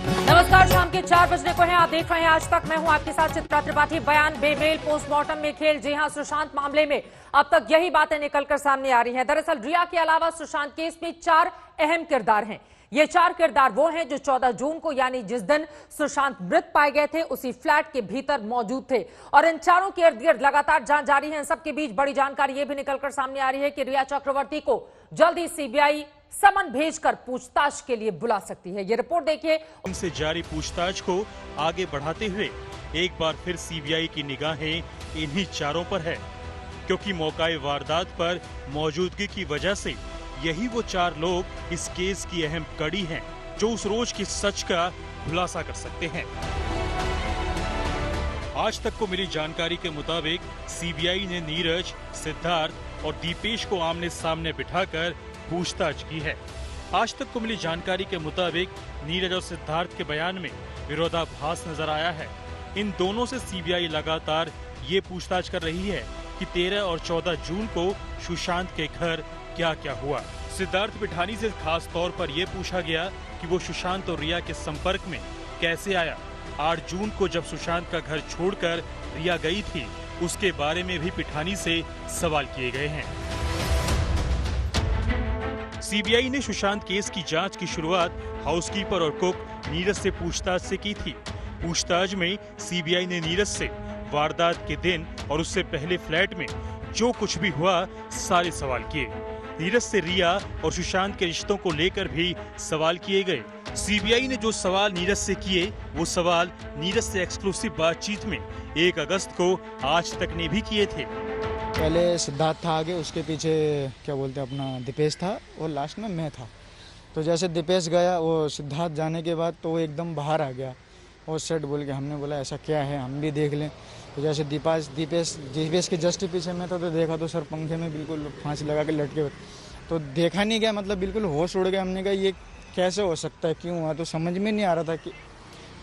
नमस्कार, शाम के 4 बजने को हैं। आप देख रहे हैं आज तक। मैं हूं आपके साथ चित्रा त्रिपाठी। बयान बेमेल, पोस्टमार्टम में खेल। जी हां, सुशांत मामले में अब तक यही बातें निकलकर सामने आ रही हैं। दरअसल रिया के अलावा सुशांत केस में 4 अहम किरदार हैं। ये 4 किरदार वो हैं जो 14 जून को यानी जिस दिन सुशांत मृत पाए गए थे उसी फ्लैट के भीतर मौजूद थे। और इन चारों के इर्द गिर्द लगातार जांच जारी है। इन सबके बीच बड़ी जानकारी ये भी निकलकर सामने आ रही है कि रिया चक्रवर्ती को जल्दी सीबीआई समन भेजकर पूछताछ के लिए बुला सकती है। ये रिपोर्ट देखिए। उनसे जारी पूछताछ को आगे बढ़ाते हुए एक बार फिर सीबीआई की निगाहें इन्हीं चारों पर है, क्योंकि मौकाए वारदात पर मौजूदगी की वजह से यही वो 4 लोग इस केस की अहम कड़ी हैं, जो उस रोज के सच का खुलासा कर सकते हैं। आज तक को मिली जानकारी के मुताबिक सीबीआई ने नीरज, सिद्धार्थ और दीपेश को आमने सामने बिठाकर पूछताछ की है। आज तक को मिली जानकारी के मुताबिक नीरज और सिद्धार्थ के बयान में विरोधाभास नजर आया है। इन दोनों से सीबीआई लगातार ये पूछताछ कर रही है कि 13 और 14 जून को सुशांत के घर क्या क्या हुआ। सिद्धार्थ पिठानी से खास तौर पर यह पूछा गया कि वो सुशांत और रिया के संपर्क में कैसे आया। 8 जून को जब सुशांत का घर छोड़कर रिया गई थी, उसके बारे में भी पिठानी से सवाल किए गए हैं। सीबीआई ने सुशांत केस की जांच की शुरुआत हाउसकीपर और कुक नीरज से पूछताछ से की थी। पूछताछ में सीबीआई ने नीरज से वारदात के दिन और उससे पहले फ्लैट में जो कुछ भी हुआ सारे सवाल किए। नीरज से रिया और सुशांत के रिश्तों को लेकर भी सवाल किए गए। सीबीआई ने जो सवाल नीरज से किए, वो सवाल नीरज से एक्सक्लूसिव बातचीत में 1 अगस्त को आज तक ने भी किए थे। पहले सिद्धार्थ था आगे, उसके पीछे क्या बोलते हैं अपना दीपेश था और लास्ट में मैं था। तो जैसे दीपेश गया, वो सिद्धार्थ जाने के बाद तो वो एकदम बाहर आ गया और सेट बोल के हमने बोला ऐसा क्या है, हम भी देख लें। तो जैसे दीपेश के जस्ट पीछे में था, तो देखा तो सर पंखे में बिल्कुल फांसी लगा के लटके। तो देखा नहीं गया, मतलब बिल्कुल होश उड़ गया। हमने कहा ये कैसे हो सकता है, क्यों हुआ, तो समझ में नहीं आ रहा था कि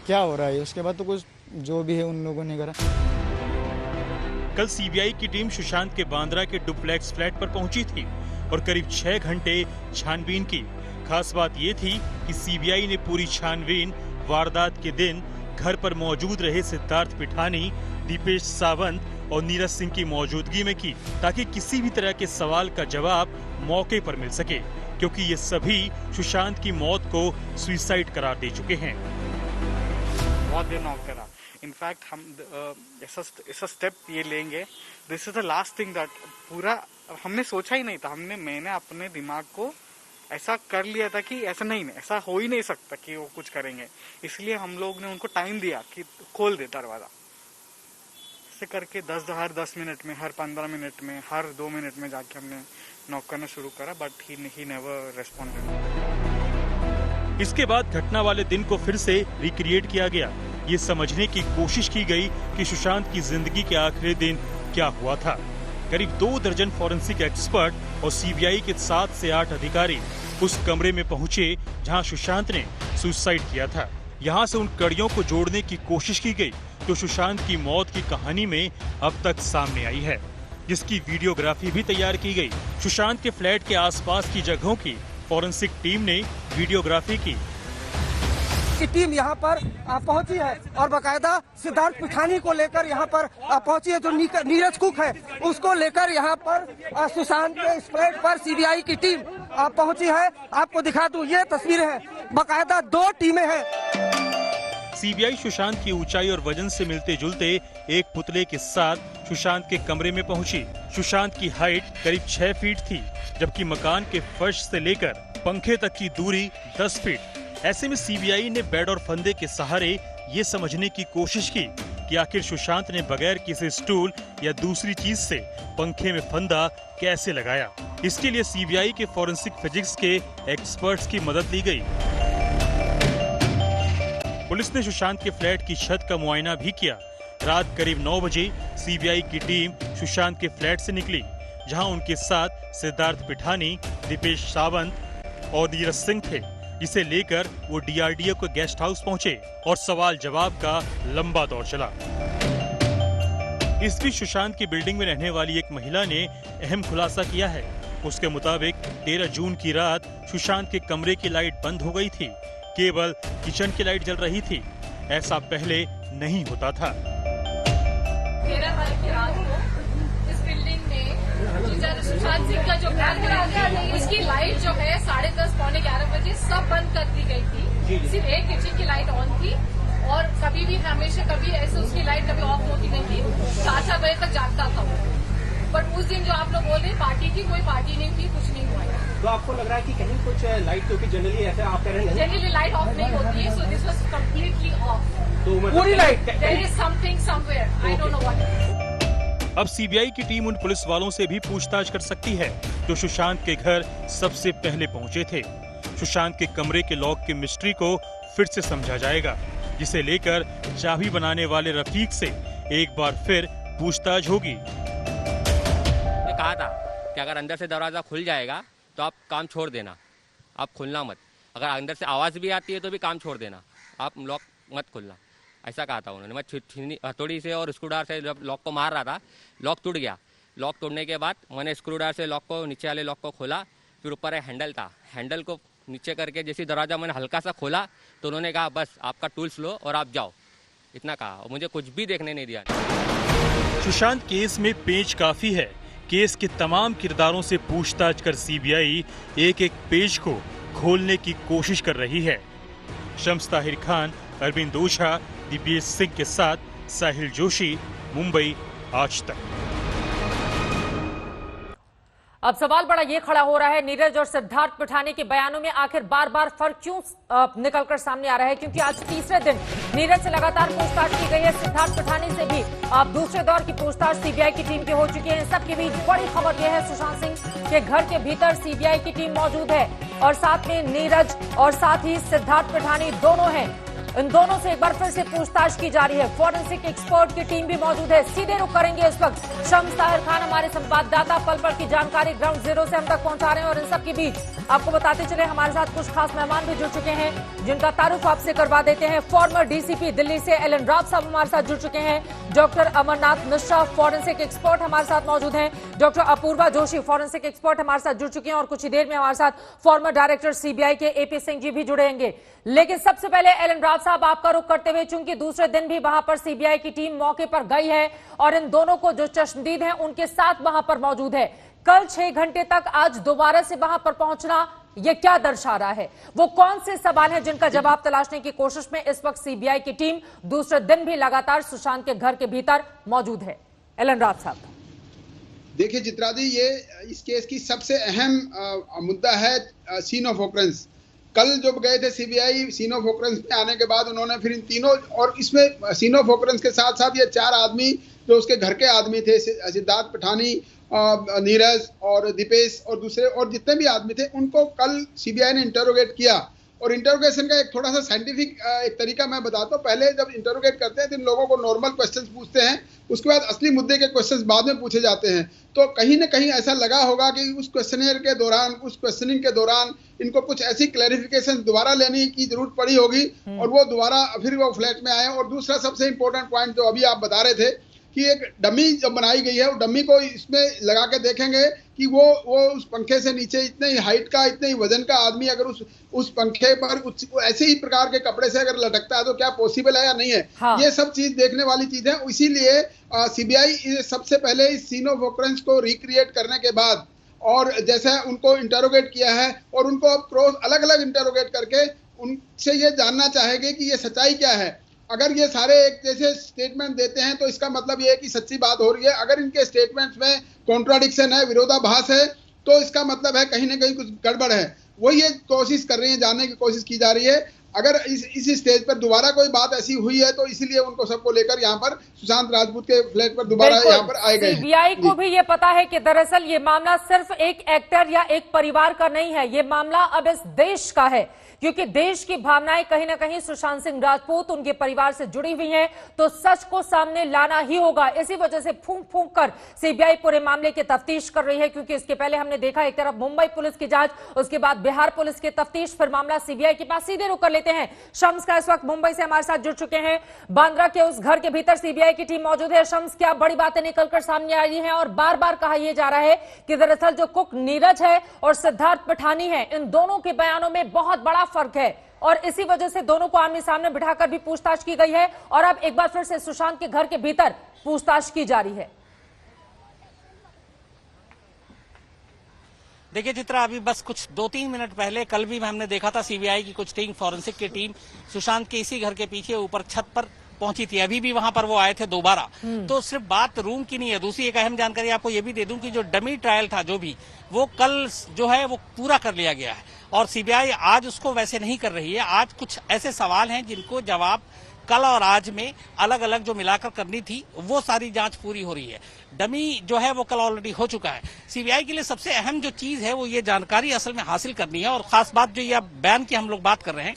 क्या हो रहा है। उसके बाद तो कुछ जो भी है उन लोगों ने करा। कल सीबीआई की टीम सुशांत के बांद्रा के डुप्लेक्स फ्लैट पर पहुंची थी और करीब 6 घंटे छानबीन की। खास बात ये थी कि सीबीआई ने पूरी छानबीन वारदात के दिन घर पर मौजूद रहे सिद्धार्थ पिठानी, दीपेश सावंत और नीरज सिंह की मौजूदगी में की, ताकि किसी भी तरह के सवाल का जवाब मौके पर मिल सके, क्योंकि ये सभी सुशांत की मौत को सुसाइड करार दे चुके हैं। इनफैक्ट हम ऐसा स्टेप ये लेंगे, this is the last thing that पूरा हमने सोचा ही नहीं था। मैंने अपने दिमाग को ऐसा कर लिया था कि ऐसा हो ही नहीं सकता कि वो कुछ करेंगे। इसलिए हम लोग ने उनको टाइम दिया कि खोल दे दरवाजा। ऐसे करके हर 10 मिनट में, हर 15 मिनट में, हर 2 मिनट में जाके हमने नॉक करना शुरू करा, बट ही नेवर रेस्पॉन्डेड। इसके बाद घटना वाले दिन को फिर से रिक्रिएट किया गया। ये समझने की कोशिश की गई कि सुशांत की जिंदगी के आखिरी दिन क्या हुआ था। करीब 2 दर्जन फॉरेंसिक एक्सपर्ट और सीबीआई के 7 से 8 अधिकारी उस कमरे में पहुंचे जहां सुशांत ने सुसाइड किया था। यहां से उन कड़ियों को जोड़ने की कोशिश की गई जो सुशांत की मौत की कहानी में अब तक सामने आई है, जिसकी वीडियोग्राफी भी तैयार की गई। सुशांत के फ्लैट के आसपास की जगहों की फॉरेंसिक टीम ने वीडियोग्राफी की। टीम यहाँ पर पहुंची है और बकायदा सिद्धार्थ पिठानी को लेकर यहाँ पर पहुंची है। जो नीरज कुक है उसको लेकर यहाँ पर सुशांत के फ्लैट पर सीबीआई की टीम पहुंची है। आपको दिखा दूं, ये तस्वीरें हैं, बकायदा 2 टीमें हैं। सीबीआई सुशांत की ऊंचाई और वजन से मिलते जुलते एक पुतले के साथ सुशांत के कमरे में पहुंची। सुशांत की हाइट करीब 6 फीट थी, जबकि मकान के फर्श से लेकर पंखे तक की दूरी 10 फीट। ऐसे में सीबीआई ने बेड और फंदे के सहारे ये समझने की कोशिश की कि आखिर सुशांत ने बगैर किसी स्टूल या दूसरी चीज से पंखे में फंदा कैसे लगाया। इसके लिए सीबीआई के फॉरेंसिक फिजिक्स के एक्सपर्ट्स की मदद ली गई। पुलिस ने सुशांत के फ्लैट की छत का मुआयना भी किया। रात करीब 9 बजे सीबीआई की टीम सुशांत के फ्लैट से निकली, जहां उनके साथ सिद्धार्थ पिठानी, दीपेश सावंत और नीरज सिंह थे, जिसे लेकर वो डीआरडीओ के गेस्ट हाउस पहुंचे और सवाल जवाब का लंबा दौर चला। इस बीच सुशांत की बिल्डिंग में रहने वाली एक महिला ने अहम खुलासा किया है। उसके मुताबिक 13 जून की रात सुशांत के कमरे की लाइट बंद हो गई थी। केवल किचन की लाइट जल रही थी। ऐसा पहले नहीं होता था। 13 तारीख की रात को इस बिल्डिंग में सुशांत सिंह का जो घर है उसकी लाइट जो है 10:30 पौने 11 बजे सब बंद कर दी गई थी। सिर्फ एक किचन की लाइट ऑन थी और कभी भी हमेशा कभी ऐसे उसकी लाइट कभी ऑफ होती नहीं थी। 4-4 बजे तक जागता था वो। बट उस दिन जो आप लोग बोल रहे पार्टी थी, कोई पार्टी नहीं थी, कुछ नहीं हुआ। तो आपको लग रहा है कि कहीं कुछ लाइट, क्योंकि जनरली ऐसा आप कह रहे हैं जनरली लाइट ऑफ नहीं होती है, so this was completely off. तो पूरी light there is something somewhere, I don't know what. अब सीबीआई की टीम उन पुलिस वालों से भी पूछताछ कर सकती है जो सुशांत के घर सबसे पहले पहुंचे थे। सुशांत के कमरे के लॉक की मिस्ट्री को फिर से समझा जाएगा, जिसे लेकर चाबी बनाने वाले रफीक से एक बार फिर पूछताछ होगी। कहा था कि अगर अंदर से दरवाजा खुल जाएगा तो आप काम छोड़ देना, आप खुलना मत। अगर अंदर से आवाज भी आती है तो भी काम छोड़ देना, आप लॉक मत खुलना, ऐसा कहा था उन्होंने। मैं हथौड़ी से और स्क्रूड्राइवर से जब लॉक को मार रहा था, लॉक टूट गया। लॉक तोड़ने के बाद मैंने स्क्रूड्राइवर से लॉक को, नीचे वाले लॉक को खोला, फिर ऊपर एक हैंडल था, हैंडल को नीचे करके जैसे दरवाजा मैंने हल्का सा खोला तो उन्होंने कहा बस आपका टूल्स लो और आप जाओ, इतना कहा। और मुझे कुछ भी देखने नहीं दिया। सुशांत केस में पेच काफी है। केस के तमाम किरदारों से पूछताछ कर सीबीआई एक एक पेज को खोलने की कोशिश कर रही है। शम्स ताहिर खान, अरविंद ओझा, दीपेश सिंह के साथ साहिल जोशी, मुंबई, आज तक। अब सवाल बड़ा ये खड़ा हो रहा है, नीरज और सिद्धार्थ पिठानी के बयानों में आखिर बार बार फर्क क्यों निकलकर सामने आ रहा है? क्योंकि आज तीसरे दिन नीरज से लगातार पूछताछ की गई है, सिद्धार्थ पिठानी से भी अब दूसरे दौर की पूछताछ सीबीआई की टीम की हो चुकी है। इन सबके बीच बड़ी खबर यह है, सुशांत सिंह के घर के भीतर सीबीआई की टीम मौजूद है और साथ में नीरज और साथ ही सिद्धार्थ पिठानी दोनों हैं। इन दोनों से एक बार फिर से पूछताछ की जा रही है। फॉरेंसिक एक्सपर्ट की टीम भी मौजूद है। सीधे रुख करेंगे इस वक्त शम्स ताहिर खान, हमारे संवाददाता, पल पल की जानकारी ग्राउंड जीरो से हम तक पहुंचा रहे हैं। और इन सब के बीच आपको बताते चले हमारे साथ कुछ खास मेहमान भी जुड़ चुके हैं, जिनका तारुफ आपसे करवा देते हैं। फॉर्मर डीसीपी दिल्ली से एलन राव साहब हमारे साथ जुड़ चुके हैं। Doctor Amarnath Mishra forensic expert हमारे साथ मौजूद हैं। Doctor Apurva Joshi forensic expert हमारे साथ जुड़ चुके हैं और कुछ ही देर में हमारे साथ फॉर्मर डायरेक्टर सीबीआई के एपी सिंह जी भी जुड़ेंगे। लेकिन सबसे पहले एलन राव साहब आपका रुख करते हुए, चूंकि दूसरे दिन भी वहां पर सीबीआई की टीम मौके पर गई है और इन दोनों को जो चश्मदीद हैं उनके साथ वहां पर मौजूद है, कल 6 घंटे तक आज दोबारा से वहां पर पहुंचना ये क्या दर्शा रहा है? वो कौन से सवाल हैं जिनका जवाब तलाशने की कोशिश में इस वक्त सीबीआई की टीम दूसरे दिन भी लगातार सुशांत के घर के भीतर मौजूद है? एलन राव साहब। देखिए चित्रा जी, ये इस केस की सबसे अहम मुद्दा है सीन ऑफ ऑकरेंस। कल जब गए थे सीबीआई, सीन ऑफ ऑकरेंस में आने के बाद उन्होंने फिर इन तीनों, और इसमें सीन ऑफ ऑकरेंस के साथ साथ ये 4 आदमी जो उसके घर के आदमी थे, सिद्धार्थ पिठानी, नीरज और दीपेश और दूसरे और जितने भी आदमी थे, उनको कल सीबीआई ने इंटरोगेट किया। और इंटरोगेशन का एक थोड़ा सा साइंटिफिक एक तरीका मैं बताता हूँ। पहले जब इंटरोगेट करते हैं तो इन लोगों को नॉर्मल क्वेश्चंस पूछते हैं, उसके बाद असली मुद्दे के क्वेश्चंस बाद में पूछे जाते हैं। तो कहीं ना कहीं ऐसा लगा होगा कि उस क्वेश्चनियर के दौरान, उस क्वेश्चनिंग के दौरान इनको कुछ ऐसी क्लैरिफिकेशन दोबारा लेने की जरूरत पड़ी होगी और वो दोबारा फिर वो फ्लैट में आए। और दूसरा सबसे इंपॉर्टेंट पॉइंट जो अभी आप बता रहे थे कि एक डमी जब बनाई गई है, वो डमी को इसमें लगा के देखेंगे कि वो उस पंखे से नीचे इतने ही हाइट का, इतने ही वजन का आदमी अगर उस पंखे पर ऐसे ही प्रकार के कपड़े से अगर लटकता है तो क्या पॉसिबल है या नहीं है। हाँ। ये सब चीज देखने वाली चीज है। इसीलिए सीबीआई सबसे पहले इस सीन ऑफ ऑकरेंस को रिक्रिएट करने के बाद और जैसे उनको इंटरोगेट किया है और उनको अब क्रॉस अलग अलग इंटरोगेट करके उनसे ये जानना चाहेंगे कि ये सच्चाई क्या है। अगर ये सारे एक जैसे स्टेटमेंट देते हैं तो इसका मतलब ये है कि सच्ची बात हो रही है। अगर इनके स्टेटमेंट्स में कॉन्ट्राडिक्शन है, विरोधाभास है, तो इसका मतलब है कहीं ना कहीं कुछ गड़बड़ है। वही ये कोशिश कर रही है, जानने की कोशिश की जा रही है। अगर इस स्टेज पर दोबारा कोई बात ऐसी हुई है तो इसीलिए उनको सबको लेकर यहाँ पर सुशांत राजपूत के फ्लैट पर दोबारा यहाँ पर आए गए। सीबीआई को भी ये पता है कि दरअसल ये मामला सिर्फ एक एक्टर या एक परिवार का नहीं है, ये मामला अब इस देश का है, क्योंकि देश की भावनाएं कहीं ना कहीं सुशांत सिंह राजपूत, उनके परिवार से जुड़ी हुई हैं, तो सच को सामने लाना ही होगा। इसी वजह से फूंक फूंक कर सीबीआई पूरे मामले की तफ्तीश कर रही है, क्योंकि इसके पहले हमने देखा एक तरफ मुंबई पुलिस की जांच, उसके बाद बिहार पुलिस की तफ्तीश, फिर मामला सीबीआई के पास। सीधे रुक कर लेते हैं शम्स का, इस वक्त मुंबई से हमारे साथ जुड़ चुके हैं। बांद्रा के उस घर के भीतर सीबीआई की टीम मौजूद है। शम्स, क्या बड़ी बातें निकलकर सामने आ रही हैं और बार बार कहा यह जा रहा है कि दरअसल जो कुक नीरज है और सिद्धार्थ पिठानी है, इन दोनों के बयानों में बहुत बड़ा क्या फर्क है, और इसी वजह से दोनों को आमने सामने बिठाकर भी पूछताछ की गई है और अब एक बार फिर से सुशांत के घर के भीतर पूछताछ की जा रही है। देखिए चित्रा, अभी बस कुछ 2-3 मिनट पहले कल भी हमने देखा था सीबीआई की कुछ टीम, फॉरेंसिक की टीम सुशांत के इसी घर के पीछे ऊपर छत पर पहुंची थी। अभी भी वहां पर वो आए थे दोबारा। तो सिर्फ बात रूम की नहीं है, दूसरी एक अहम जानकारी आपको ये भी दे दूं कि जो डमी ट्रायल था जो भी, वो कल जो है वो पूरा कर लिया गया है और सीबीआई आज उसको वैसे नहीं कर रही है। आज कुछ ऐसे सवाल हैं जिनको जवाब कल और आज में अलग अलग जो मिलाकर करनी थी वो सारी जांच पूरी हो रही है। डमी जो है वो कल ऑलरेडी हो चुका है। सीबीआई के लिए सबसे अहम जो चीज है वो ये जानकारी असल में हासिल करनी है। और खास बात जो ये बयान की हम लोग बात कर रहे हैं,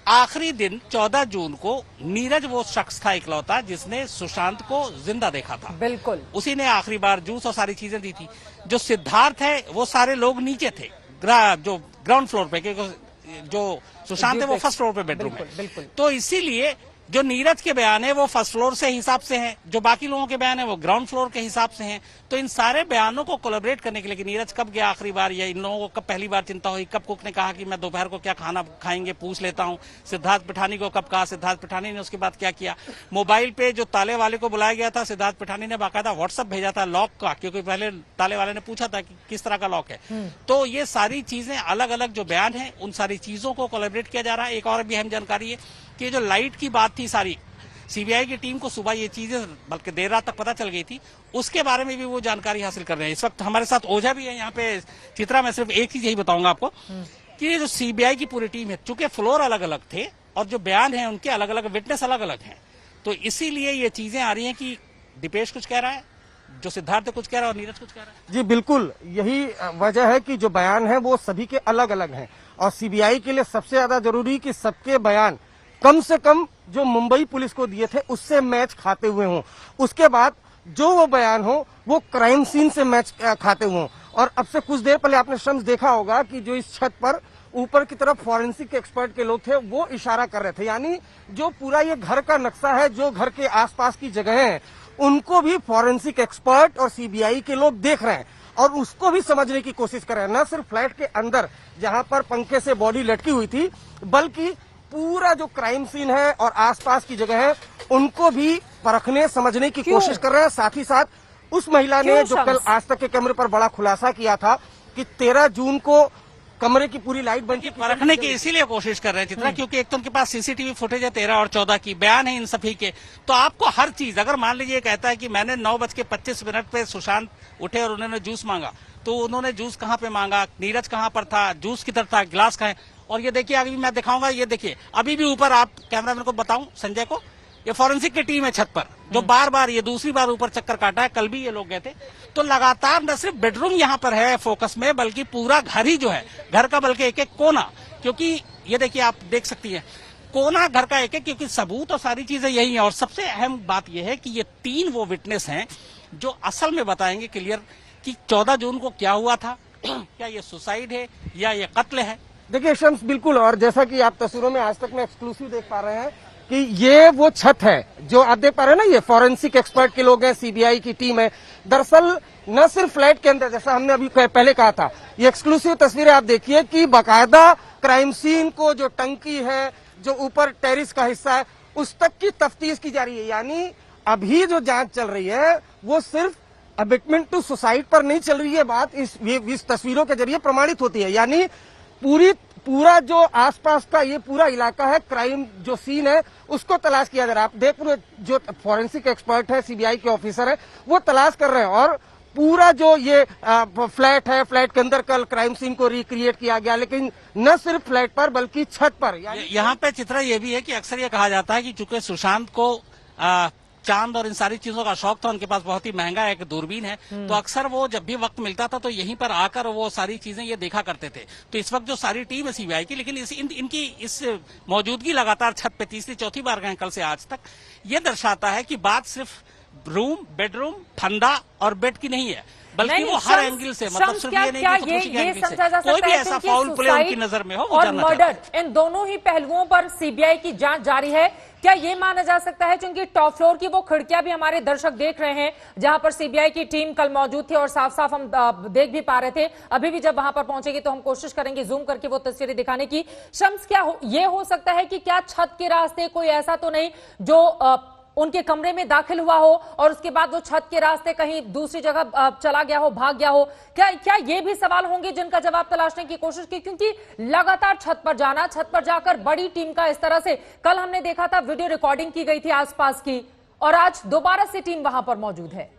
आखिरी दिन 14 जून को नीरज वो शख्स था इकलौता जिसने सुशांत को जिंदा देखा था। बिल्कुल, उसी ने आखिरी बार जूस और सारी चीजें दी थी। जो सिद्धार्थ है वो सारे लोग नीचे थे, जो ग्राउंड फ्लोर पे, क्योंकि जो सुशांत है वो फर्स्ट फ्लोर पे बेडरूम है। तो इसीलिए जो नीरज के बयान है वो फर्स्ट फ्लोर से हिसाब से हैं, जो बाकी लोगों के बयान है वो ग्राउंड फ्लोर के हिसाब से हैं। तो इन सारे बयानों को कोलैबोरेट करने के लिए कि नीरज कब गया आखिरी बार, या इन लोगों को कब पहली बार चिंता हुई, कब कुक ने कहा कि मैं दोपहर को क्या खाना खाएंगे पूछ लेता हूं, सिद्धार्थ पिठानी को कब कहा, सिद्धार्थ पिठानी ने उसके बाद क्या किया, मोबाइल पे जो ताले वाले को बुलाया गया था सिद्धार्थ पिठानी ने बाकायदा व्हाट्सएप भेजा था लॉक का, क्योंकि पहले ताले वाले ने पूछा था कि किस तरह का लॉक है। तो ये सारी चीजें अलग अलग जो बयान है उन सारी चीजों को कोलैबोरेट किया जा रहा है। एक और भी अहम जानकारी है कि जो लाइट की बात थी सारी, सीबीआई की टीम को सुबह ये चीजें बल्कि देर रात तक पता चल गई थी, उसके बारे में भी वो जानकारी हासिल कर रहे हैं। इस वक्त हमारे साथ ओझा भी है यहाँ पे। चित्रा, मैं सिर्फ एक चीज यही बताऊंगा आपको कि ये जो सीबीआई की पूरी टीम है, चूंकि फ्लोर अलग अलग थे और जो बयान है उनके अलग अलग, विटनेस अलग अलग हैं, तो इसीलिए ये चीजें आ रही हैं कि दीपेश कुछ कह रहा है, जो सिद्धार्थ कुछ कह रहा है और नीरज कुछ कह रहा है। जी बिल्कुल, यही वजह है कि जो बयान है वो सभी के अलग अलग हैं और सीबीआई के लिए सबसे ज्यादा जरूरी कि सबके बयान कम से कम जो मुंबई पुलिस को दिए थे उससे मैच खाते हुए हों। उसके बाद जो वो बयान हो वो क्राइम सीन से मैच खाते हुए हों। और अब से कुछ देर पहले आपने शम्स देखा होगा कि जो इस छत पर ऊपर की तरफ फॉरेंसिक एक्सपर्ट के लोग थे वो इशारा कर रहे थे, यानी जो पूरा ये घर का नक्शा है, जो घर के आसपास की जगह है, उनको भी फॉरेंसिक एक्सपर्ट और सीबीआई के लोग देख रहे हैं और उसको भी समझने की कोशिश कर रहे हैं। न सिर्फ फ्लैट के अंदर जहां पर पंखे से बॉडी लटकी हुई थी, बल्कि पूरा जो क्राइम सीन है और आसपास की जगह है उनको भी परखने समझने की कोशिश कर रहे हैं। साथ ही साथ उस महिला ने जो कल आज तक के कैमरे पर बड़ा खुलासा किया था कि 13 जून को कमरे की पूरी लाइट बंद की, परखने की इसीलिए कोशिश कर रहे हैं चित्रा, क्योंकि एक तो उनके पास सीसीटीवी फुटेज है 13 और 14 की, बयान है इन सभी के। तो आपको हर चीज, अगर मान लीजिए कहता है कि मैंने 9:25 पे सुशांत उठे और उन्होंने जूस मांगा, तो उन्होंने जूस कहाँ पे मांगा, नीरज कहाँ पर था, जूस किधर था, गिलास कहाँ है। और ये देखिए अभी मैं दिखाऊंगा, ये देखिए अभी भी ऊपर, आप कैमरामैन को बताऊं संजय को, ये फॉरेंसिक की टीम है छत पर जो बार बार ये दूसरी बार ऊपर चक्कर काटा है। कल भी ये लोग गए थे। तो लगातार न सिर्फ बेडरूम यहाँ पर है फोकस में, बल्कि पूरा घर ही जो है, घर का बल्कि एक एक कोना, क्योंकि ये देखिए आप देख सकती हैं कोना घर का एक एक, क्योंकि सबूत और सारी चीजें यही है। और सबसे अहम बात यह है कि ये 3 वो विटनेस हैं जो असल में बताएंगे क्लियर कि 14 जून को क्या हुआ था, क्या ये सुसाइड है या ये कत्ल है। देखिए शम्स, बिल्कुल, और जैसा कि आप तस्वीरों में आज तक में एक्सक्लूसिव देख पा रहे हैं कि ये वो छत है जो आप देख पा रहे हैं ना, ये फॉरेंसिक एक्सपर्ट के लोग हैं, सीबीआई की टीम है। दरअसल न सिर्फ फ्लैट के अंदर, जैसा हमने अभी पहले कहा था, ये एक्सक्लूसिव तस्वीरें आप देखिए कि बाकायदा क्राइम सीन को, जो टंकी है, जो ऊपर टेरिस का हिस्सा है, उस तक की तफ्तीश की जा रही है। यानी अभी जो जांच चल रही है वो सिर्फ अबेटमेंट टू सुसाइड पर नहीं चल रही है। बात इस तस्वीरों के जरिए प्रमाणित होती है। यानी पूरा जो आसपास का ये पूरा इलाका है, क्राइम जो सीन है उसको तलाश किया जा रहा है। आप देख रहे, जो फॉरेंसिक एक्सपर्ट है, सीबीआई के ऑफिसर है, वो तलाश कर रहे हैं। और पूरा जो ये फ्लैट है, फ्लैट के अंदर कल क्राइम सीन को रिक्रिएट किया गया, लेकिन न सिर्फ फ्लैट पर बल्कि छत पर। यहाँ पे चित्रा ये भी है कि अक्सर ये कहा जाता है कि चूंकि सुशांत को चांद और इन सारी चीजों का शौक था, उनके पास बहुत ही महंगा एक दूरबीन है, तो अक्सर वो जब भी वक्त मिलता था तो यहीं पर आकर वो सारी चीजें ये देखा करते थे। तो इस वक्त जो सारी टीम है सीबीआई की, लेकिन इनकी इस मौजूदगी लगातार छत पे तीसरी चौथी बार गए कल से आज तक, ये दर्शाता है कि बात सिर्फ रूम, बेडरूम, फंदा और बेड की नहीं है, बल्कि वो हर एंगल से, मतलब सिर्फ ये नहीं कि खुदकुशी के एंगल से, कोई भी ऐसा फाउल प्ले उनकी नजर में हो वो और जानना मर्डर, चाहते हैं। इन दोनों ही पहलुओं पर सीबीआई की जांच जारी है। क्या ये माना जा सकता है, क्योंकि टॉप फ्लोर की वो खिड़कियां भी हमारे दर्शक देख रहे हैं जहां पर सीबीआई की टीम कल मौजूद थी और साफ साफ हम देख भी पा रहे थे। अभी भी जब वहां पर पहुंचेगी तो हम कोशिश करेंगे जूम करके वो तस्वीरें दिखाने की। शम्स, क्या ये हो सकता है कि क्या छत के रास्ते कोई ऐसा तो नहीं जो उनके कमरे में दाखिल हुआ हो और उसके बाद वो छत के रास्ते कहीं दूसरी जगह चला गया हो, भाग गया हो? क्या ये भी सवाल होंगे जिनका जवाब तलाशने की कोशिश की? क्योंकि लगातार छत पर जाना, छत पर जाकर बड़ी टीम का इस तरह से, कल हमने देखा था वीडियो रिकॉर्डिंग की गई थी आसपास की, और आज दोबारा से टीम वहां पर मौजूद है।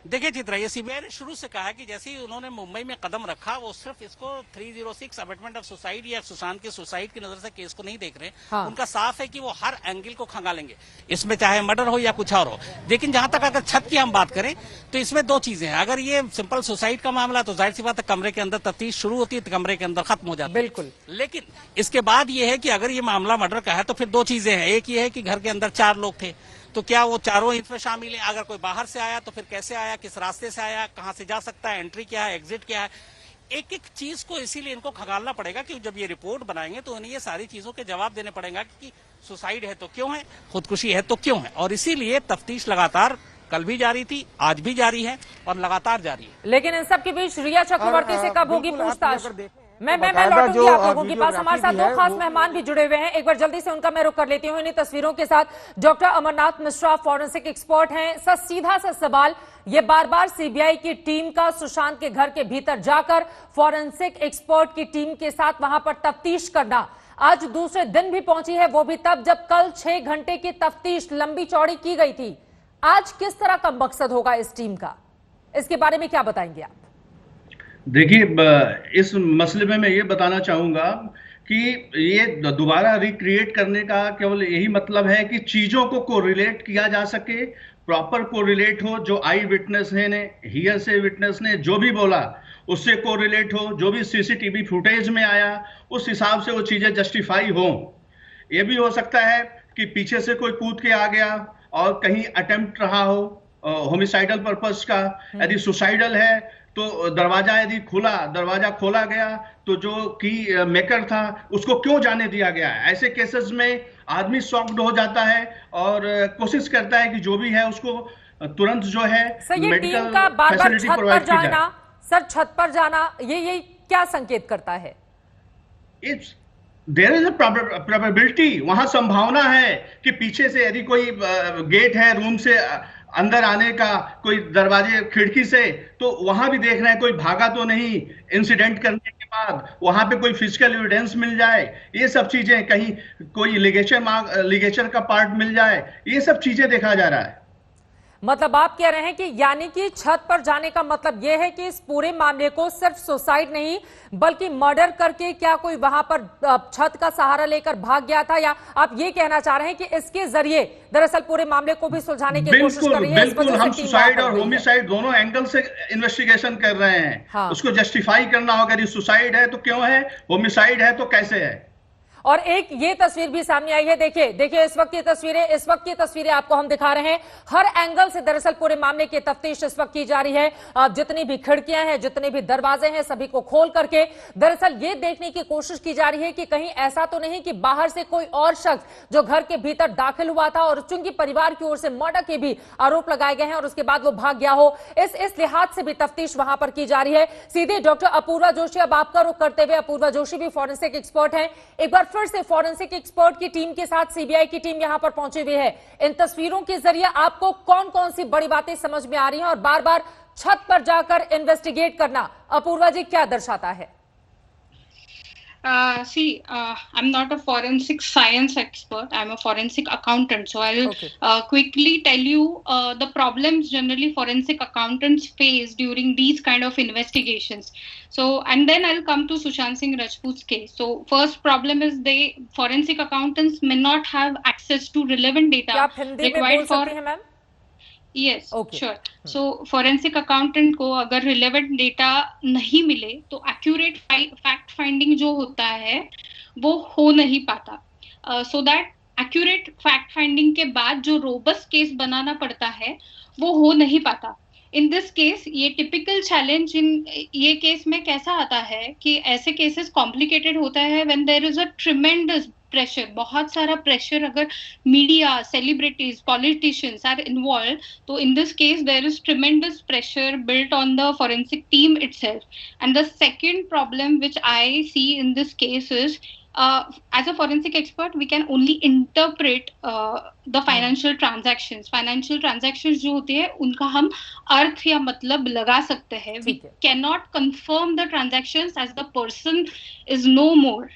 देखिए चित्रा, ये सीबीआई ने शुरू से कहा है कि जैसे ही उन्होंने मुंबई में कदम रखा वो सिर्फ इसको 306 अबेटमेंट ऑफ सुसाइड या सुशांत के सुसाइड की नजर से केस को नहीं देख रहे। हाँ। उनका साफ है कि वो हर एंगल को खंगालेंगे, इसमें चाहे मर्डर हो या कुछ और हो। लेकिन जहां तक अगर छत की हम बात करें तो इसमें दो चीजें हैं। अगर ये सिंपल सुसाइड का मामला तो जाहिर सी बात है कमरे के अंदर तफ्तीश शुरू होती है तो कमरे के अंदर खत्म हो जाती है। बिल्कुल। लेकिन इसके बाद ये है कि अगर ये मामला मर्डर का है तो फिर दो चीजें हैं। एक ये है कि घर के अंदर 4 लोग थे, तो क्या वो चारों इसमें शामिल है? अगर कोई बाहर से आया तो फिर कैसे आया, किस रास्ते से आया, कहां से जा सकता है, एंट्री क्या है, एग्जिट क्या है? एक एक चीज को इसीलिए इनको खंगालना पड़ेगा कि जब ये रिपोर्ट बनाएंगे तो उन्हें ये सारी चीजों के जवाब देने पड़ेगा कि सुसाइड है तो क्यों है, खुदकुशी है तो क्यों है। और इसीलिए तफ्तीश लगातार कल भी जारी थी, आज भी जारी है और लगातार जारी है। लेकिन इन सब के बीच रिया चक्रवर्ती से कब होगी पूछताछ? मैं लौटूंगी आप लोगों के पास। हमारे साथ दो खास मेहमान भी जुड़े हुए हैं, एक बार जल्दी से उनका मैं रुख कर लेती हूँ। इन्हीं तस्वीरों के साथ doctor Amarnath Mishra forensic expert हैं। सीधा सा सवाल, ये बार बार सीबीआई की टीम का सुशांत के घर के भीतर जाकर फॉरेंसिक एक्सपर्ट की टीम के साथ वहां पर तफ्तीश करना आज दूसरे दिन भी पहुंची है, वो भी तब जब कल 6 घंटे की तफ्तीश लंबी चौड़ी की गई थी। आज किस तरह का मकसद होगा इस टीम का, इसके बारे में क्या बताएंगे आप? देखिए, इस मसले में मैं ये बताना चाहूंगा कि ये दोबारा रिक्रिएट करने का केवल यही मतलब है कि चीजों को कोरिलेट किया जा सके, प्रॉपर कोरिलेट हो। जो आई विटनेस ने, हियर से विटनेस ने जो भी बोला उससे कोरिलेट हो, जो भी सीसीटीवी फुटेज में आया उस हिसाब से वो चीजें जस्टिफाई हो। ये भी हो सकता है कि पीछे से कोई कूद के आ गया और कहीं अटेम्प्ट रहा हो होमिसाइडल पर्पस का। यदि सुसाइडल है तो दरवाजा खोला गया तो जो की मेकर था उसको क्यों जाने दिया गया? ऐसे केसेस में आदमी शॉक्ड हो जाता है और कोशिश करता है कि जो भी है उसको तुरंत जो है मेडिकल फैसिलिटी प्रोवाइड की जाए। सर, छत पर जाना ये क्या संकेत करता है? देयर इज अ प्रोबेबिलिटी, वहां संभावना है कि पीछे से यदि कोई गेट है रूम से अंदर आने का, कोई दरवाजे खिड़की से, तो वहां भी देख रहे हैं कोई भागा तो नहीं। इंसिडेंट करने के बाद वहां पे कोई फिजिकल एविडेंस मिल जाए, ये सब चीजें, कहीं कोई लिगेचर का पार्ट मिल जाए, ये सब चीजें देखा जा रहा है। मतलब आप कह रहे हैं कि यानी कि छत पर जाने का मतलब यह है कि इस पूरे मामले को सिर्फ सुसाइड नहीं बल्कि मर्डर करके क्या कोई वहां पर छत का सहारा लेकर भाग गया था, या आप ये कहना चाह रहे हैं कि इसके जरिए दरअसल पूरे मामले को भी सुलझाने की कोशिश कर रही है? बिल्कुल, हम सुसाइड और होमिसाइड दोनों एंगल से इन्वेस्टिगेशन कर रहे हैं। हाँ। उसको जस्टिफाई करना होगा, यदि सुसाइड है तो क्यों है, होमिसाइड है तो कैसे है। और एक ये तस्वीर भी सामने आई है, देखिए इस वक्त की तस्वीरें आपको हम दिखा रहे हैं। हर एंगल से दरअसल पूरे मामले की तफ्तीश इस वक्त की जा रही है। जितनी भी खिड़कियां हैं, जितने भी दरवाजे हैं, सभी को खोल करके दरअसल ये देखने की कोशिश की जा रही है कि कहीं ऐसा तो नहीं कि बाहर से कोई और शख्स जो घर के भीतर दाखिल हुआ था और चूंकि परिवार की ओर से मर्डर के भी आरोप लगाए गए हैं और उसके बाद वो भाग गया हो, इस लिहाज से भी तफ्तीश वहां पर की जा रही है। सीधे डॉक्टर अपूर्वा जोशी, अब आपका रुख करते हुए, अपूर्वा जोशी भी फॉरेंसिक एक्सपर्ट हैं, एक बार फिर से फॉरेंसिक एक्सपर्ट की टीम के साथ सीबीआई की टीम यहां पर पहुंची हुई है। इन तस्वीरों के जरिए आपको कौन कौन सी बड़ी बातें समझ में आ रही हैं और बार बार छत पर जाकर इन्वेस्टिगेट करना, अपूर्वा जी, क्या दर्शाता है? I'm not a forensic science expert. I'm a forensic accountant. So I'll quickly tell you the problems generally forensic accountants face during these kind of investigations. So, and then I'll come to Sushant Singh Rajput's case. So first problem is forensic accountants may not have access to relevant data required for. Yes, sure. So forensic accountant को अगर relevant data नहीं मिले तो accurate fact finding जो होता है वो हो नहीं पाता. So that accurate fact finding के बाद जो robust case बनाना पड़ता है वो हो नहीं पाता। इन दिस केस ये टिपिकल चैलेंज इन ये केस में कैसा आता है कि ऐसे केसेस कॉम्प्लिकेटेड होता है when there is a tremendous pressure, बहुत सारा प्रेशर अगर media, celebrities, politicians are involve, तो in this case there is tremendous pressure built on the forensic team itself. And the second problem which I see in this case is, as a forensic expert, we can only interpret the financial transactions. Financial transactions जो होते हैं उनका हम अर्थ या मतलब लगा सकते हैं. We cannot confirm the transactions as the person is no more.